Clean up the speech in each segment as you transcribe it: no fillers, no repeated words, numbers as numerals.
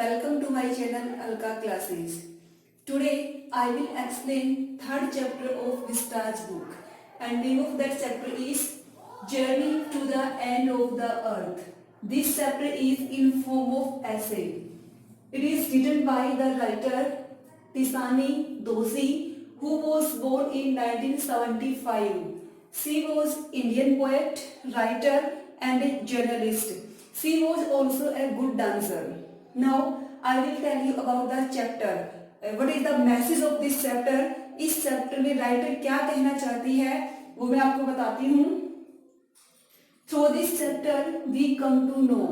Welcome to my channel Alka Classes. Today I will explain third chapter of Vistage book, and name of that chapter is Journey to the End of the Earth. This chapter is in form of essay. It is written by the writer Tisani Doshi, who was born in 1975. She was Indian poet, writer and a journalist. She was also a good dancer. Now I will tell you about the chapter. What is the message of this chapter? इस chapter में writer क्या कहना चाहती है वो मैं आपको बताती हूँ. Through this chapter we come to know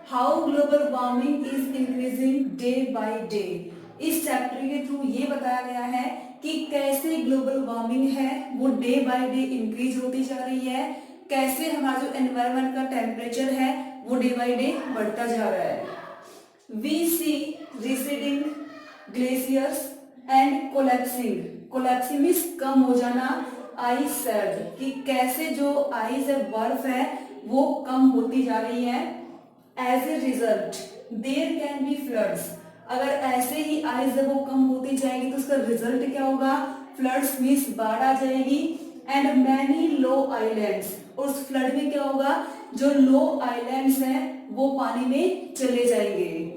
how global warming is increasing day by day. इस चैप्टर के थ्रू ये बताया गया है कि कैसे ग्लोबल वार्मिंग है वो डे बाय डे इंक्रीज होती जा रही है, कैसे हमारा जो एनवायरनमेंट का टेम्परेचर है वो डे बाय डे बढ़ता जा रहा है. We see receding glaciers and collapsing means कम हो जाना, आइस सर्ज कि कैसे जो आइस है बर्फ है वो कम होती जा रही है. As a result there can be floods. अगर ऐसे ही आइस है वो कम होती जाएगी तो उसका रिजल्ट क्या होगा? फ्लड्स मीन्स बाढ़ आ जाएगी. एंड मैनी लो आइलैंड्स, और उस फ्लड में क्या होगा? जो लो आइलैंड्स हैं वो पानी में चले जाएंगे.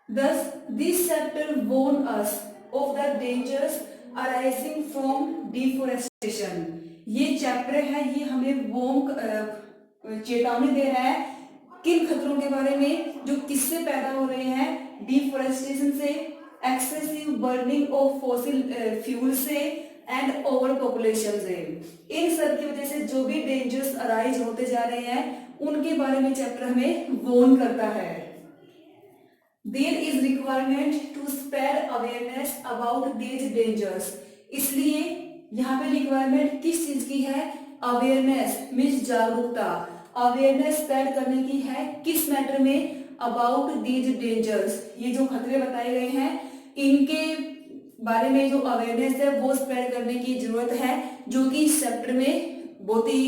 Thus, this chapter warns us of the dangers arising from deforestation. ये चैप्टर है, ये हमें चेतावनी दे रहा है किन खतरों के बारे में जो किससे पैदा हो रहे हैं? डिफोरेस्टेशन से, excessive burning of fossil fuel से एंड ओवर पॉपुलेशन से. इन सब की वजह से जो भी डेंजर्स अराइज होते जा रहे हैं उनके बारे में चैप्टर हमें वार्न करता है. There is requirement to spread awareness about these dangers. इसलिए यहाँ पे रिक्वायरमेंट किस चीज की है? अवेयरनेस मीन्स जागरूकता. अवेयरनेस स्प्रेड करने की है किस मैटर में? About these dangers. ये जो खतरे बताए गए हैं इनके बारे में जो अवेयरनेस है वो स्प्रेड करने की जरूरत है, जो कि इस चैप्टर में बहुत ही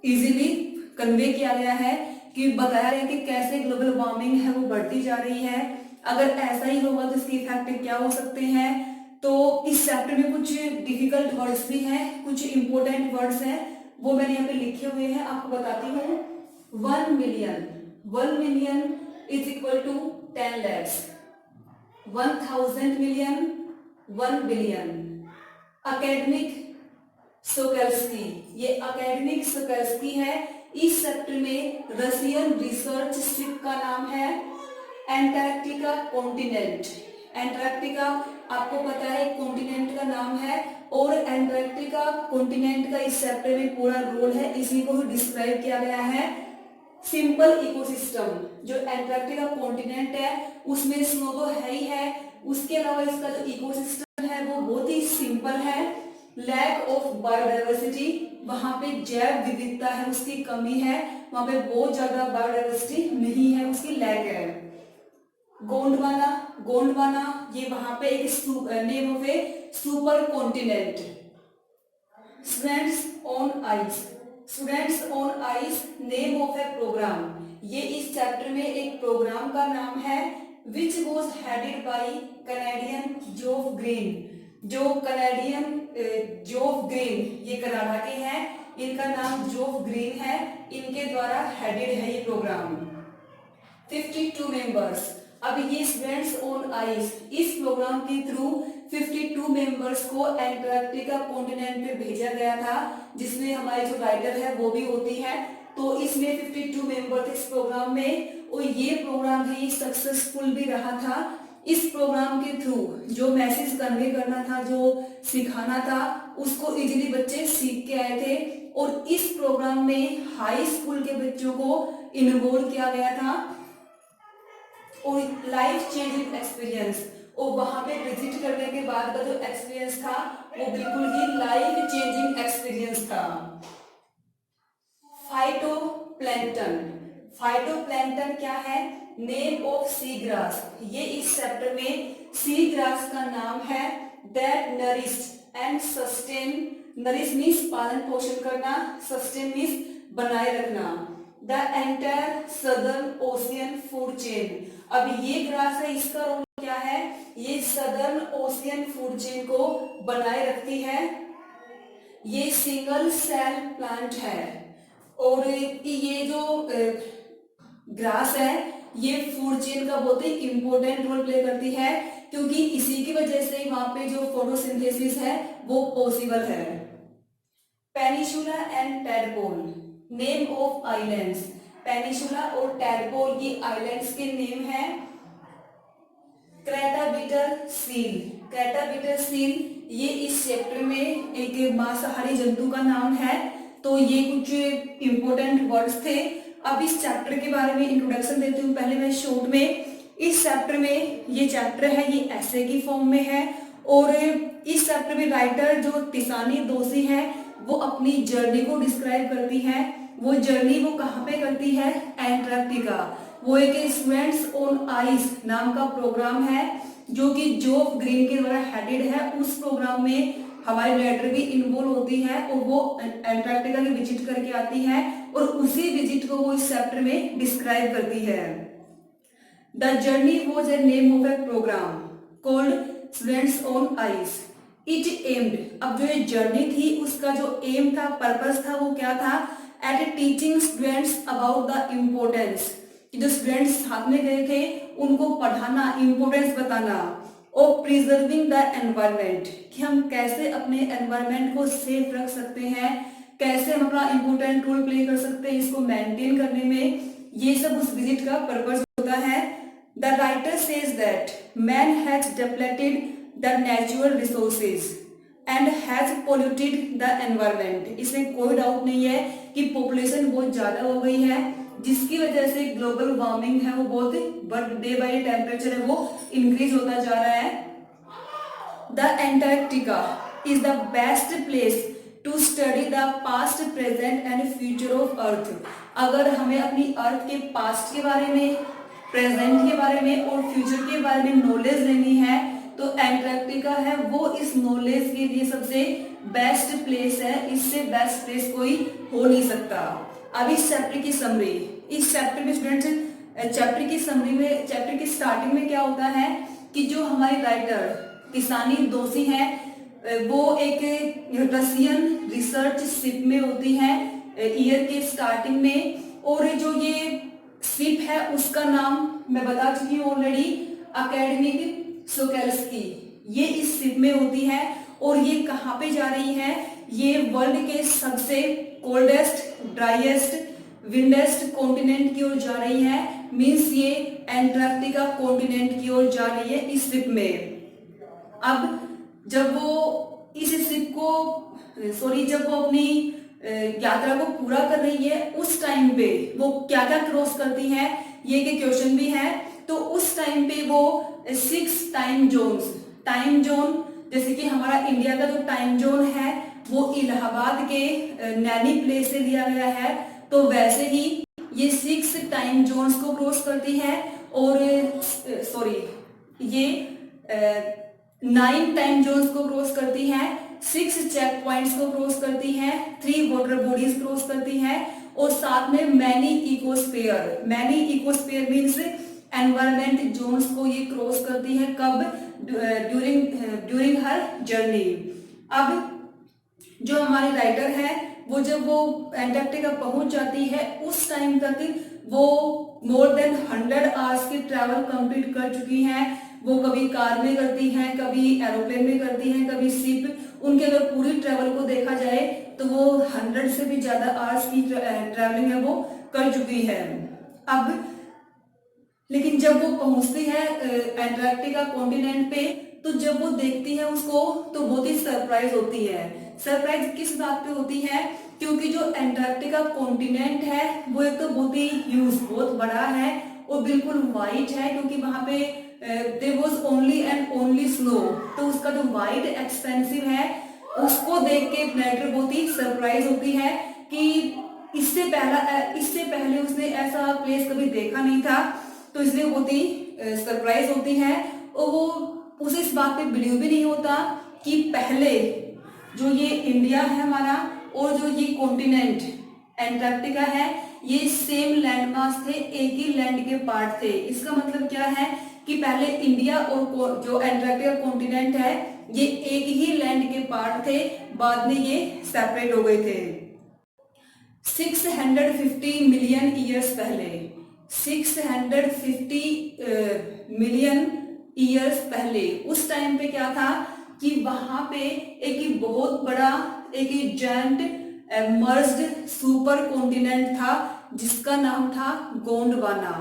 इजीली कन्वे किया गया है कि बताया है कि कैसे ग्लोबल वार्मिंग है वो बढ़ती जा रही है. अगर ऐसा ही होगा तो इसके इफेक्ट क्या हो सकते हैं. तो इस चैप्टर में कुछ डिफिकल्ट वर्ड्स भी हैं, कुछ इंपॉर्टेंट वर्ड्स हैं, वो मैंने यहाँ पे लिखे हुए हैं, आपको बताती हूँ. 1 million is equal to 10 lakhs. 1000 million 1 billion. Academic सोकल्स्की, ये अकेडमिक सोकल्स्की है. इस चैप्टर में रशियन रिसर्च शिप का नाम है एंटार्क्टिका कॉन्टिनेंट. एंटार्क्टिका आपको पता है कॉन्टिनेंट का नाम है, और एंटार्क्टिका कॉन्टिनेंट का इस चैप्टर में पूरा रोल है. इसी को डिस्क्राइब किया गया है. सिंपल इकोसिस्टम, जो एंटार्क्टिका कॉन्टिनेंट है उसमें स्नो तो है ही है, उसके अलावा इसका जो इकोसिस्टम है वो बहुत ही सिंपल है. लैक ऑफ बायोडाइवर्सिटी, वहां पे जैव विविधता है उसकी कमी है, वहां पे बहुत ज्यादा बायोडाइवर्सिटी नहीं है, उसकी लैक है. गोंडवाना ये वहां पे एक name of a super continent. Students on ice name of a program. ये इस चैप्टर में एक प्रोग्राम का नाम है which was headed by Canadian Geoff Green. जो कैनेडियन जोफ ग्रीन ये कनाडा के हैं, इनका नाम जोफ ग्रीन है, इनके द्वारा हेडेड है ये प्रोग्राम. 52 मेंबर्स. अब ये स्टूडेंट्स ऑन आइस, इस प्रोग्राम के थ्रू 52 मेंबर्स को एंटार्क्टिका कॉन्टिनेंट पे भेजा गया था, जिसमें हमारी जो राइटर है वो भी होती है. तो इसमें 52 मेंबर थे इस प्रोग्राम में, और ये प्रोग्राम है ये सक्सेसफुल भी रहा था. इस प्रोग्राम के थ्रू जो मैसेज कन्वे करना था, जो सिखाना था, उसको इजीली बच्चे सीख के आए थे. और इस प्रोग्राम में हाई स्कूल के बच्चों को इन्वॉल्व किया गया था, और लाइफ चेंजिंग एक्सपीरियंस, और वहां पे विजिट करने के बाद का जो एक्सपीरियंस था वो बिल्कुल ही लाइफ चेंजिंग एक्सपीरियंस था. फाइटोप्लैंक्टन क्या है? Name of sea grass. ये इस चैप्टर में सी ग्रास का नाम है. That nourish and sustain. Nourish means पालन पोषण करना, सस्टेन मीन्स बनाए रखना. The entire southern ocean food chain. अब ये ग्रास है, इसका रोल क्या है, ये सदर्न ओशियन फूड चेन को बनाए रखती है। ये सिंगल सेल प्लांट है और ये जो ग्रास है ये फूड चेन का बहुत ही इंपॉर्टेंट रोल प्ले करती है, क्योंकि इसी की वजह से वहां पे जो फोटोसिंथेसिस है वो पॉसिबल है। Peninsula and tadpole, name of islands. Peninsula और टैडपोल की आइलैंड्स के नेम है क्रेटाबिटर सील। क्रेटाबिटर सील ये इस चैप्टर में एक मांसाहारी जंतु का नाम है। तो ये कुछ इंपॉर्टेंट वर्ड्स थे। अब इस चैप्टर के बारे में इंट्रोडक्शन देती हूँ पहले मैं शॉर्ट में। इस चैप्टर में, ये चैप्टर है ये ऐसे की फॉर्म में है और इस चैप्टर में राइटर जो तिसानी दोषी है वो अपनी जर्नी को डिस्क्राइब करती है। वो जर्नी वो कहाँ पे करती है, एंटार्क्टिका। वो एक स्टूडेंट्स ऑन आइस नाम का प्रोग्राम है जो कि जोफ ग्रीन के द्वारा हेडेड है। उस प्रोग्राम में हमारी राइटर भी इन्वॉल्व होती है और वो एंटार्क्टिका की विजिट करके आती है और उसी विजिट को वो इस चैप्टर में डिस्क्राइब करती है। The journey was a name of a program called students on ice. It aimed, अब जो ये जर्नी थी उसका जो एम था, पर्पस था, वो क्या था, at teaching students about the importance, जो स्टूडेंट्स साथ में गए थे उनको पढ़ाना, इम्पोर्टेंस बताना, ऑफ प्रिजर्विंग द एनवायरमेंट, कि हम कैसे अपने एनवायरमेंट को सेफ रख सकते हैं, कैसे हम अपना इम्पोर्टेंट रोल प्ले कर सकते हैं इसको मेंटेन करने में। ये सब उस विजिट का पर्पस होता है। The writer says that man has depleted the natural resources and has polluted the environment. इसमें कोई डाउट नहीं है कि पॉपुलेशन बहुत ज्यादा हो गई है, जिसकी वजह से ग्लोबल वार्मिंग है वो बहुत डे बाय डे टेम्परेचर है वो इंक्रीज होता जा रहा है। The Antarctica is the best place to study the past, present and future of Earth. अगर हमें अपनी अर्थ के पास्ट के बारे में, प्रेजेंट के बारे में और फ्यूचर के बारे में नॉलेज लेनी है तो एंटार्क्टिका है वो इस नॉलेज के लिए सबसे बेस्ट प्लेस है। इससे बेस्ट प्लेस कोई हो नहीं सकता। अब इस चैप्टर की समरी, इस चैप्टर में स्टूडेंट्स चैप्टर की समरी में, चैप्टर की स्टार्टिंग में क्या होता है कि जो हमारी राइटर तिसानी दोषी है वो एक रशियन रिसर्च शिप में होती है ईयर के स्टार्टिंग में, और जो ये शिप है उसका नाम मैं बता चुकी हूँ ऑलरेडी, एकेडमिक सोकेल्स्की। ये इस शिप में होती है और ये कहाँ पे जा रही है, ये वर्ल्ड के सबसे कोल्डेस्ट, ड्राइएस्ट, विंडेस्ट कॉन्टिनेंट की ओर जा रही है। मींस ये एंटार्क्टिका कॉन्टिनेंट की ओर जा रही है इस शिप में। अब जब वो इस शिप को जब वो अपनी यात्रा को पूरा कर रही है उस टाइम पे वो क्या क्या क्रॉस करती है ये के क्वेश्चन भी है। तो उस टाइम पे वो 6 टाइम जोन्स, टाइम जोन जैसे कि हमारा इंडिया का जो टाइम जोन है वो इलाहाबाद के नैनी प्लेस से लिया गया है, तो वैसे ही ये 6 टाइम जोन्स को क्रॉस करती है और ये 9 टाइम जोन्स को क्रॉस करती है, 6 चेक पॉइंट्स को क्रॉस करती है, 3 वाटर बॉडीज क्रॉस करती है और साथ में many ecosphere. Many ecosphere means environment zones को ये क्रॉस करती है। कब, ड्यूरिंग हर जर्नी। अब जो हमारी राइटर है वो जब वो एंटार्क्टिका पहुंच जाती है उस टाइम तक वो मोर देन 100 आवर्स की ट्रैवल कंप्लीट कर चुकी हैं। वो कभी कार में करती हैं, कभी एरोप्लेन में करती हैं, कभी शिप। उनके अगर पूरी ट्रैवल को देखा जाए तो वो 100 से भी ज्यादा आवर्स की ट्रैवलिंग है वो कर चुकी है। अब लेकिन जब वो पहुंचती है एंटार्क्टिका कॉन्टिनेंट पे तो जब वो देखती है उसको तो बहुत ही सरप्राइज होती है। सरप्राइज किस बात पे होती है, क्योंकि जो एंटार्क्टिका कॉन्टिनेंट है वो एक तो बहुत ही ह्यूज, बहुत बड़ा है और बिल्कुल वाइट है, क्योंकि वहां पे there was only and only snow. तो उसका जो वाइट एक्सपेंसिव है उसको देख के राइटर बहुत ही सरप्राइज होती है कि इससे पहले उसने ऐसा प्लेस कभी देखा नहीं था, तो इसलिए बहुत ही सरप्राइज होती है और वो उसे इस बात पे बिलीव भी नहीं होता कि पहले जो ये इंडिया है हमारा और जो ये कॉन्टिनेंट एंटार्क्टिका है, ये सेम लैंड मास थे, एक ही लैंड के पार्ट थे। इसका मतलब क्या है कि पहले इंडिया और जो एंटार्क्टिका कॉन्टिनेंट है ये एक ही लैंड के पार्ट थे, बाद में ये सेपरेट हो गए थे। 650 मिलियन ईयर्स पहले, 650 मिलियन ईयर्स पहले उस टाइम पे क्या था कि वहां पे एक बहुत बड़ा एक जायंट मर्ज्ड सुपर कॉन्टिनेंट था जिसका नाम था गोंडवाना,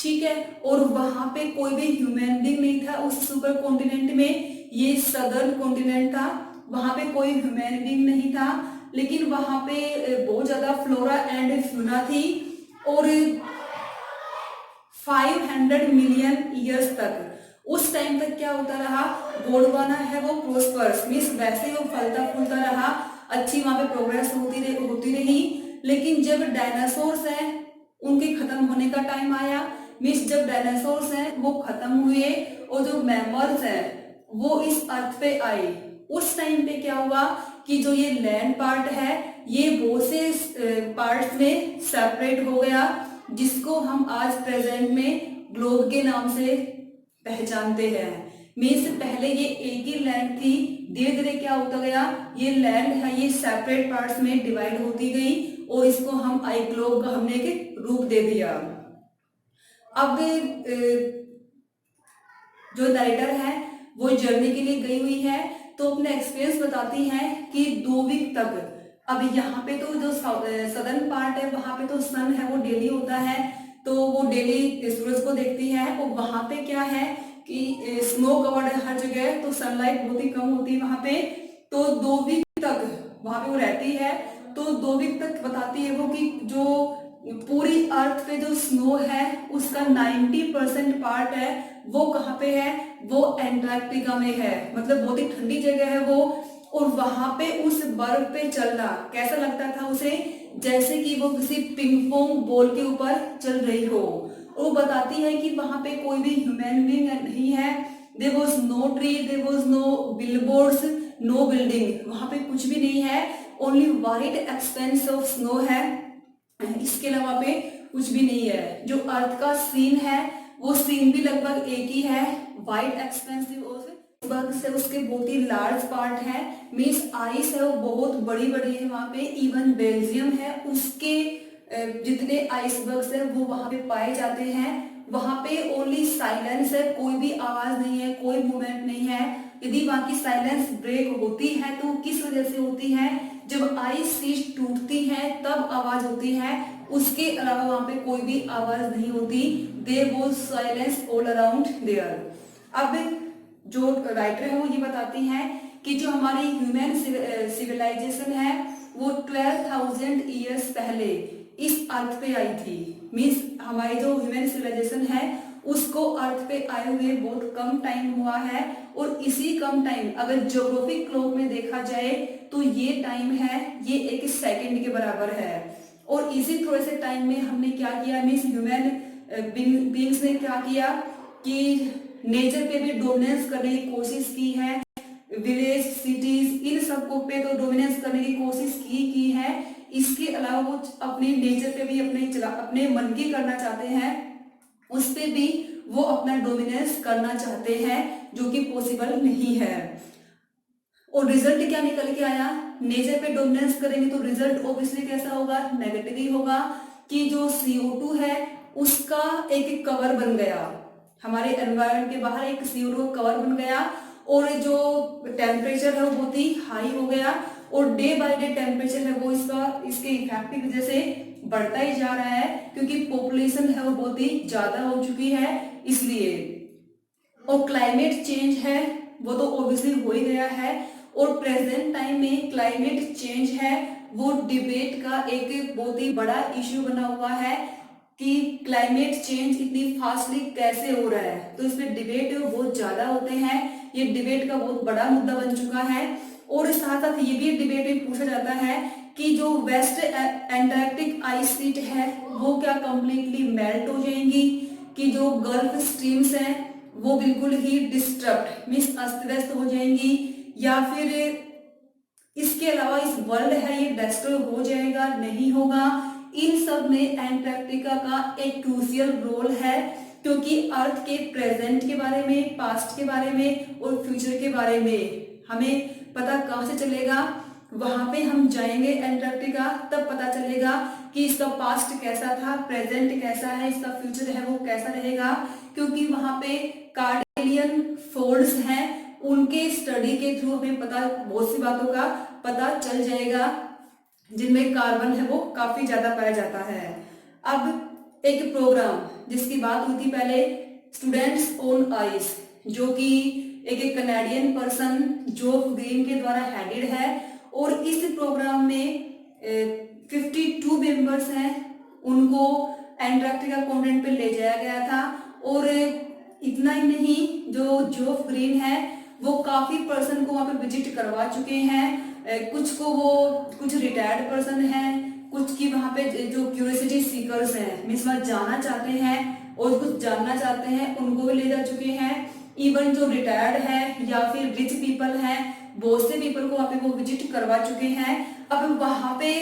ठीक है। और वहां पे कोई भी ह्यूमन बीइंग नहीं था उस सुपर कॉन्टिनेंट में, ये सदर्न कॉन्टिनेंट था, वहां पे कोई ह्यूमन बीइंग नहीं था, लेकिन वहां पे बहुत ज्यादा फ्लोरा एंड फ्यूना थी। और 500 मिलियन ईयर्स तक, उस टाइम तक क्या होता रहा, गोंडवाना है वो प्रोस्पर्स, मीन्स वैसे ही वो फलता फूलता रहा, अच्छी वहां पे प्रोग्रेस होती रही। लेकिन जब डायनासोर्स हैं उनके खत्म होने का टाइम आया, मीन्स जब डायनासोर्स हैं वो खत्म हुए और जो मैमल्स हैं वो इस अर्थ पे आए, उस टाइम पे क्या हुआ कि जो ये लैंड पार्ट है ये बहुत से पार्ट्स में सेपरेट हो गया, जिसको हम आज प्रेजेंट में ग्लोब के नाम से पहचानते हैं। मीन्स पहले ये एक ही लैंड थी, धीरे धीरे क्या होता गया, ये लैंड है ये सेपरेट पार्ट्स में डिवाइड होती गई और इसको हम आई ग्लोब का हमने एक रूप दे दिया। अब जो नरेटर है वो जर्नी के लिए गई हुई है तो अपना एक्सपीरियंस बताती है कि 2 वीक तक, अब यहाँ पे तो जो सदर्न पार्ट है वहां पे तो सन है वो डेली होता है, तो वो डेली सूरज को देखती है। और वहां पे क्या है कि स्नो कवर्ड है हर जगह, तो सनलाइट बहुत ही कम होती है वहां पे, तो 2 वीक तक वहां पे वो रहती है। तो 2 वीक तक बताती है वो कि जो पूरी अर्थ पे जो स्नो है उसका 90% पार्ट है वो कहाँ पे है, वो एंटार्क्टिका में है, मतलब बहुत ही ठंडी जगह है वो। और वहां पे उस बर्फ पे चलना कैसा लगता था उसे, जैसे कि वो किसी पिंग पोंग बॉल के ऊपर चल रही हो। वो बताती है कि वहां पे कोई भी ह्यूमन बीइंग नहीं है, there was no tree, there was no billboards, no building, वहां पे कुछ भी नहीं है, only wide expanse of snow है, इसके अलावा पे कुछ भी नहीं है। जो अर्थ का सीन है वो सीन भी लगभग एक ही है, वाइड एक्सपेंसिव बर्फ से उसके बहुत ही लार्ज पार्ट है, मीन्स आइस है वो बहुत बड़ी बड़ी है वहां पे, इवन बेल्जियम है उसके जितने आइसबर्ग्स है वो वहां पे पाए जाते हैं। वहां पे ओनली साइलेंस है, कोई भी आवाज नहीं है, कोई मूवमेंट नहीं है। यदि वहां की साइलेंस ब्रेक होती है तो किस वजह से होती है, जब आइस शीट टूटती है तब आवाज होती है, उसके अलावा वहां पे कोई भी आवाज नहीं होती। There was silence all around there. अब जो राइटर है वो ये बताती हैं कि जो हमारी ह्यूमन सिविलाइजेशन है वो 12,000 ईयर्स पहले इस अर्थ पे आई थी। मीन्स हमारी जो ह्यूमन सिविलाइजेशन है उसको अर्थ पे आए हुए बहुत कम टाइम हुआ है, और इसी कम टाइम अगर ज्योग्राफिक क्लॉक में देखा जाए तो ये टाइम है ये 1 सेकेंड के बराबर है। और इसी थोड़े से टाइम में हमने क्या किया, मीन्स ह्यूमन बीइंग्स ने क्या किया कि नेचर पे भी डोमिनेंस करने की कोशिश की है, विलेज सिटीज इन सबको पे तो डोमिनेंस करने की कोशिश की है। इसके अलावा वो अपने नेचर पे भी अपने मन की करना चाहते हैं, उस पे भी वो अपना डोमिनेंस करना चाहते हैं, जो कि पॉसिबल नहीं है। और रिजल्ट क्या निकल के आया, नेचर पे डोमिनेंस करेंगे तो रिजल्ट ऑब्वियसली कैसा होगा, नेगेटिव ही होगा, कि जो CO2 है उसका एक कवर बन गया, हमारे एनवायरनमेंट के बाहर एक CO2 कवर बन गया, और जो टेम्परेचर है वो बहुत ही हाई हो गया, और डे बाय डे टेम्परेचर है वो इसके इफेक्ट की वजह से बढ़ता ही जा रहा है, क्योंकि पॉपुलेशन है वो बहुत ही ज्यादा हो चुकी है इसलिए। और क्लाइमेट चेंज है वो तो ऑब्वियसली हो ही गया है, और प्रेजेंट टाइम में क्लाइमेट चेंज है वो डिबेट का एक बहुत ही बड़ा इश्यू बना हुआ है कि क्लाइमेट चेंज इतनी फास्टली कैसे हो रहा है, तो इसमें डिबेट बहुत ज्यादा होते हैं, ये डिबेट का बहुत बड़ा मुद्दा बन चुका है। और साथ साथ ये भी डिबेट में पूछा जाता है कि जो वेस्ट एंटार्क्टिक आइस शीट है वो क्या कंप्लीटली मेल्ट हो जाएंगी, कि जो गल्फ स्ट्रीम्स हैं वो बिल्कुल ही डिस्टर्ब मीन्स अस्त व्यस्त हो जाएंगी, या फिर इसके अलावा इस वर्ल्ड है ये डिस्ट्रॉय हो जाएगा, नहीं होगा। इन सब में एंटार्क्टिका का एक क्रूशियल रोल है, क्योंकि अर्थ के प्रेजेंट के बारे में, पास्ट के बारे में और फ्यूचर के बारे में हमें पता कहाँ से चलेगा, वहां पे हम जाएंगे एंटार्क्टिका, तब पता चलेगा कि इसका पास्ट कैसा था, प्रेजेंट कैसा है, इसका फ्यूचर है वो कैसा रहेगा। क्योंकि वहां पे कार्डेलियन फोल्ड्स हैं, उनके स्टडी के थ्रू हमें पता, बहुत सी बातों का पता चल जाएगा, जिनमें कार्बन है वो काफी ज्यादा पाया जाता है। अब एक प्रोग्राम जिसकी बात हुई थी पहले, स्टूडेंट्स ऑन आइस, जो कि एक कनाडियन पर्सन जोफ ग्रीन के द्वारा हेडेड है, और इस प्रोग्राम में 52 मेंबर्स हैं, उनको एंटार्क्टिका कॉन्टिनेंट पे ले जाया गया था। और इतना ही नहीं, जो जोफ ग्रीन है वो काफी पर्सन को वहां पे विजिट करवा चुके हैं, कुछ को वो, कुछ रिटायर्ड पर्सन हैं, कुछ की वहां पे जो क्यूरियोसिटी सीकर्स हैं, मींस वहां जाना चाहते हैं और कुछ जानना चाहते हैं, उनको भी ले जा चुके हैं। इवन जो रिटायर्ड है या फिर रिच पीपल हैं, बहुत से पीपल को वहां पे वो विजिट करवा चुके हैं। अब वहां पे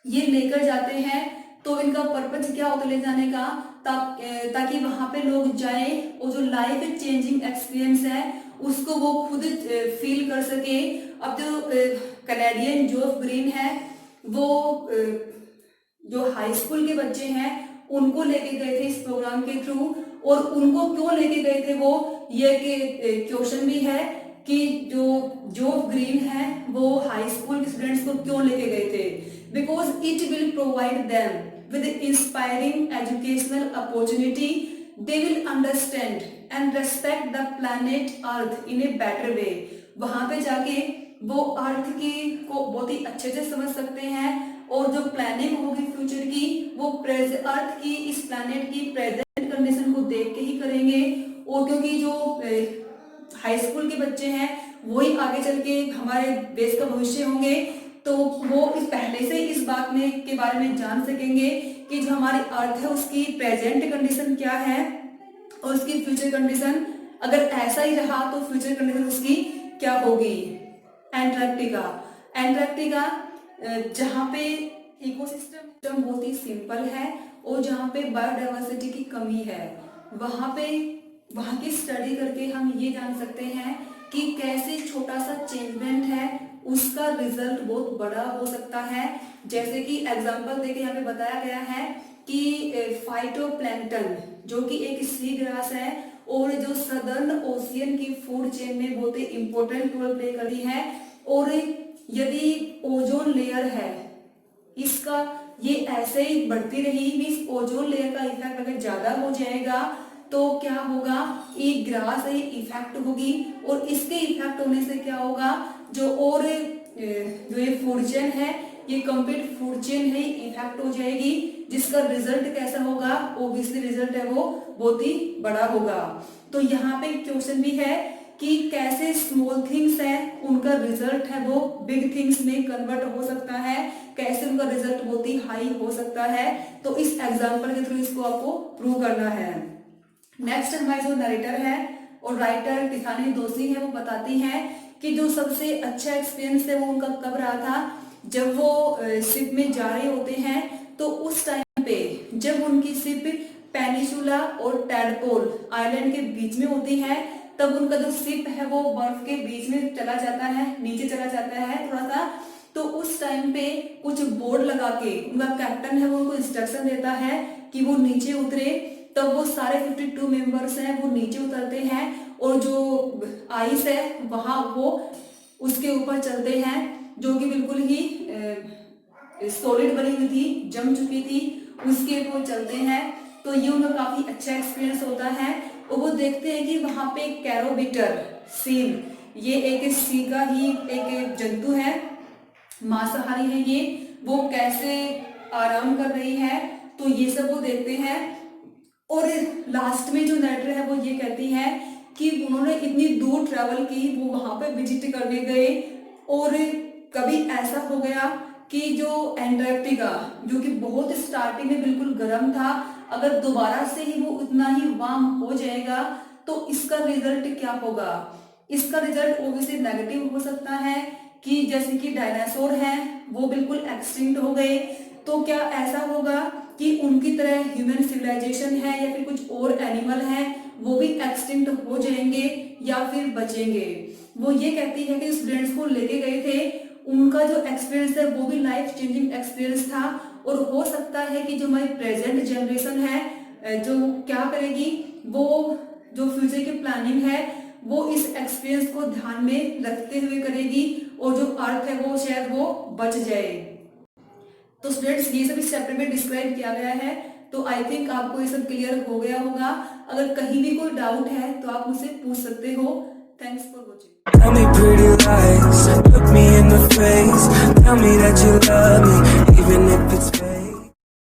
ये लेकर जाते हैं तो इनका पर्पज क्या होता है ले जाने का, ताकि वहां पे लोग जाए और जो लाइफ चेंजिंग एक्सपीरियंस है उसको वो खुद फील कर सके। अब जो कनाडियन जोफ ग्रीन है वो जो हाई स्कूल के बच्चे हैं उनको लेके गए थे इस प्रोग्राम के थ्रू, और उनको क्यों लेके गए थे वो ये क्वेश्चन भी है कि जो जोफ ग्रीन है वो हाई स्कूल के स्टूडेंट्स को क्यों लेके गए थे, because it will provide them with inspiring educational opportunity. They will understand and respect the planet Earth in a better way. वहां पे जाके वो अर्थ की को बहुत ही अच्छे से समझ सकते हैं, और जो प्लानिंग होगी फ्यूचर की वो अर्थ की, इस प्लैनेट की प्रेजेंट कंडीशन को देख के ही करेंगे। और क्योंकि जो हाई स्कूल के बच्चे हैं वही आगे चल के हमारे देश का भविष्य होंगे, तो वो इस पहले से इस बात में के बारे में जान सकेंगे कि जो हमारी अर्थ है उसकी प्रेजेंट कंडीशन क्या है और उसकी फ्यूचर कंडीशन, अगर ऐसा ही रहा तो फ्यूचर कंडीशन उसकी क्या होगी। एंटार्क्टिका जहाँ पे इकोसिस्टम बहुत ही सिंपल है और जहाँ पे बायोडाइवर्सिटी की कमी है, वहाँ की स्टडी करके हम ये जान सकते हैं कि कैसे छोटा सा चेंजमेंट है उसका रिजल्ट बहुत बड़ा हो सकता है। जैसे कि एग्जांपल देके यहाँ पे बताया गया है कि फाइटोप्लैंक्टन जो कि एक सी ग्रास है और जो सदर्न ओशियन की फूड चेन में बहुत ही इंपॉर्टेंट रोल प्ले करती है, और यदि ओजोन लेयर है इसका ये ऐसे ही बढ़ती रही, मींस ओजोन लेयर का इफेक्ट अगर ज्यादा हो जाएगा तो क्या होगा, एक ग्रास है इफेक्ट होगी, और इसके इफेक्ट होने से क्या होगा, जो ये फूड चेन है, ये कंप्लीट फूड चेन है इफेक्ट हो जाएगी, जिसका रिजल्ट कैसा होगा, ओब्वियसली रिजल्ट है वो बहुत ही बड़ा होगा। तो यहाँ पे क्वेश्चन भी है कि कैसे स्मॉल थिंग्स है उनका रिजल्ट है वो बिग थिंग्स में कन्वर्ट हो सकता है, कैसे उनका रिजल्ट बहुत ही हाई हो सकता है। तो इस एग्जाम्पल के थ्रू इसको आपको प्रूव करना है। नेक्स्ट हमारे जो नरेटर है और राइटर तिफानी दोषी है, वो बताती हैं कि जो सबसे अच्छा एक्सपीरियंस है वो उनका कब रहा था, जब वो शिप में जा रहे होते हैं तो उस टाइम पे जब उनकी शिप पेनिसुला और टैडपोल आइलैंड के बीच में होती है, तब उनका जो शिप है वो बर्फ के बीच में चला जाता है, नीचे चला जाता है थोड़ा सा। तो उस टाइम पे कुछ बोर्ड लगा के उनका कैप्टन है वो उनको इंस्ट्रक्शन देता है कि वो नीचे उतरे, तब वो सारे 52 मेंबर्स हैं वो नीचे उतरते हैं, और जो आइस है वहां वो उसके ऊपर चलते हैं, जो कि बिल्कुल ही सॉलिड बनी हुई थी, जम चुकी थी, उसके ऊपर चलते हैं। तो ये उनका काफी अच्छा एक्सपीरियंस होता है, और वो देखते हैं कि वहां पे कैरोबिटर सील, ये एक सी का ही एक जंतु है, मांसाहारी है ये, वो कैसे आराम कर रही है, तो ये सब वो देखते हैं। और लास्ट में जो नरेटर है वो ये कहती है कि उन्होंने इतनी दूर ट्रैवल की, वो वहां पे विजिट करने गए, और कभी ऐसा हो गया कि जो एंटार्क्टिका जो कि बहुत स्टार्टिंग में बिल्कुल गर्म था, अगर दोबारा से ही वो उतना ही वार्म हो जाएगा तो इसका रिजल्ट क्या होगा। इसका रिजल्ट ओब्वियसली नेगेटिव हो सकता है, कि जैसे कि डायनासोर हैं वो बिल्कुल एक्सटिंक्ट हो गए, तो क्या ऐसा होगा कि उनकी तरह ह्यूमन सिविलाइजेशन है या फिर कुछ और एनिमल हैं वो भी एक्सटिंक्ट हो जाएंगे या फिर बचेंगे। वो ये कहती है कि स्टूडेंट्स को लेके गए थे, उनका जो एक्सपीरियंस है वो भी लाइफ चेंजिंग एक्सपीरियंस था, और हो सकता है कि जो हमारी प्रेजेंट जनरेशन है जो क्या करेगी, वो जो फ्यूचर की प्लानिंग है वो इस एक्सपीरियंस को ध्यान में रखते हुए करेगी, और जो अर्थ है वो शायद वो बच जाए। तो स्टूडेंट्स ये सब इस चैप्टर में डिस्क्राइब किया गया है, तो आई थिंक आपको ये सब क्लियर हो गया होगा। अगर कहीं भी कोई डाउट है तो आप मुझसे पूछ सकते हो। Thanks for watching. Tell me pretty lies, look me in the face, tell me that you love me, even if it's